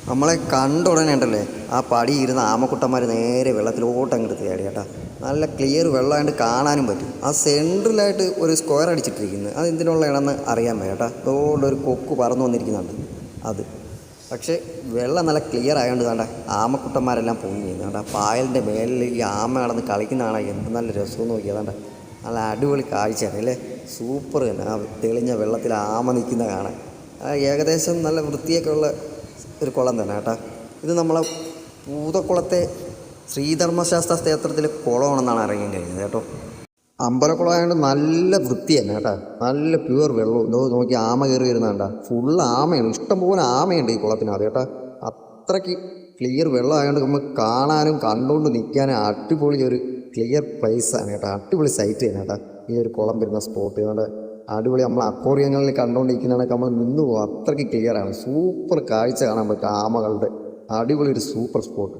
നമ്മളെ കണ്ട ഉടനെ ഉണ്ടല്ലേ ആ പടി ഇരുന്ന ആമക്കുട്ടന്മാർ നേരെ വെള്ളത്തിലോട്ട് അങ്ങ് എടുത്ത് ചാടി കേട്ടാ. നല്ല ക്ലിയർ വെള്ളമായിട്ട് കാണാനും പറ്റും. ആ സെൻട്രലായിട്ട് ഒരു സ്ക്വയർ അടിച്ചിട്ടിരിക്കുന്നത് അത് എന്തിനുള്ളതാണെന്ന് അറിയാൻ പറ്റും കേട്ടാ. അതുകൊണ്ട് ഒരു കൊക്ക് പറന്നു വന്നിരിക്കുന്നുണ്ട് അത്. പക്ഷേ വെള്ളം നല്ല ക്ലിയർ ആയതുകൊണ്ട് വേണ്ട ആമക്കുട്ടന്മാരെല്ലാം പൊങ്ങി വേണ്ട. പായലിൻ്റെ മേലിൽ ഈ ആമ കടന്ന് കളിക്കുന്നതാണ് എന്ത് നല്ല രസമെന്ന് നോക്കിയതാണ്ട. നല്ല അടിപൊളി കാഴ്ചയാണ് അല്ലേ, സൂപ്പർ തന്നെ. ആ തെളിഞ്ഞ വെള്ളത്തിൽ ആമ നിൽക്കുന്ന കാണാൻ ഏകദേശം നല്ല വൃത്തിയൊക്കെ ഉള്ള ഒരു കുളം തന്നെ കേട്ടോ. ഇത് നമ്മളെ പൂതക്കുളത്തെ ശ്രീധർമ്മശാസ്ത്ര ക്ഷേത്രത്തിലെ കുളമാണെന്നാണ് അറിയാൻ കഴിഞ്ഞത് കേട്ടോ. അമ്പലക്കുളമായതുകൊണ്ട് നല്ല വൃത്തി തന്നെ കേട്ടോ, നല്ല പ്യുവർ വെള്ളവും. ഇതോ നോക്കി ആമ കയറി വരുന്നതാണ്ട, ഫുള്ള് ആമയാണ്, ഇഷ്ടംപോലെ ആമയുണ്ട് ഈ കുളത്തിനകത്ത് കേട്ടോ. അത്രയ്ക്ക് ക്ലിയർ വെള്ളമായതുകൊണ്ട് നമുക്ക് കാണാനും കണ്ടുകൊണ്ട് നിൽക്കാനും അടിപൊളി ഒരു ക്ലിയർ പ്ലേസാണ് കേട്ടോ. അടിപൊളി സൈറ്റ് തന്നെ കേട്ടോ ഈ ഒരു കുളം വരുന്ന സ്പോട്ട്. അതുകൊണ്ട് അടിപൊളി നമ്മൾ അക്വേറിയങ്ങളിൽ കണ്ടുകൊണ്ടിരിക്കുന്നതൊക്കെ നമ്മൾ നിന്ന് പോകും, അത്രയ്ക്ക് ക്ലിയറാണ്. സൂപ്പർ കാഴ്ച കാണാൻ പറ്റും ആമകളുടെ. അടിപൊളി ഒരു സൂപ്പർ സ്പോട്ട്.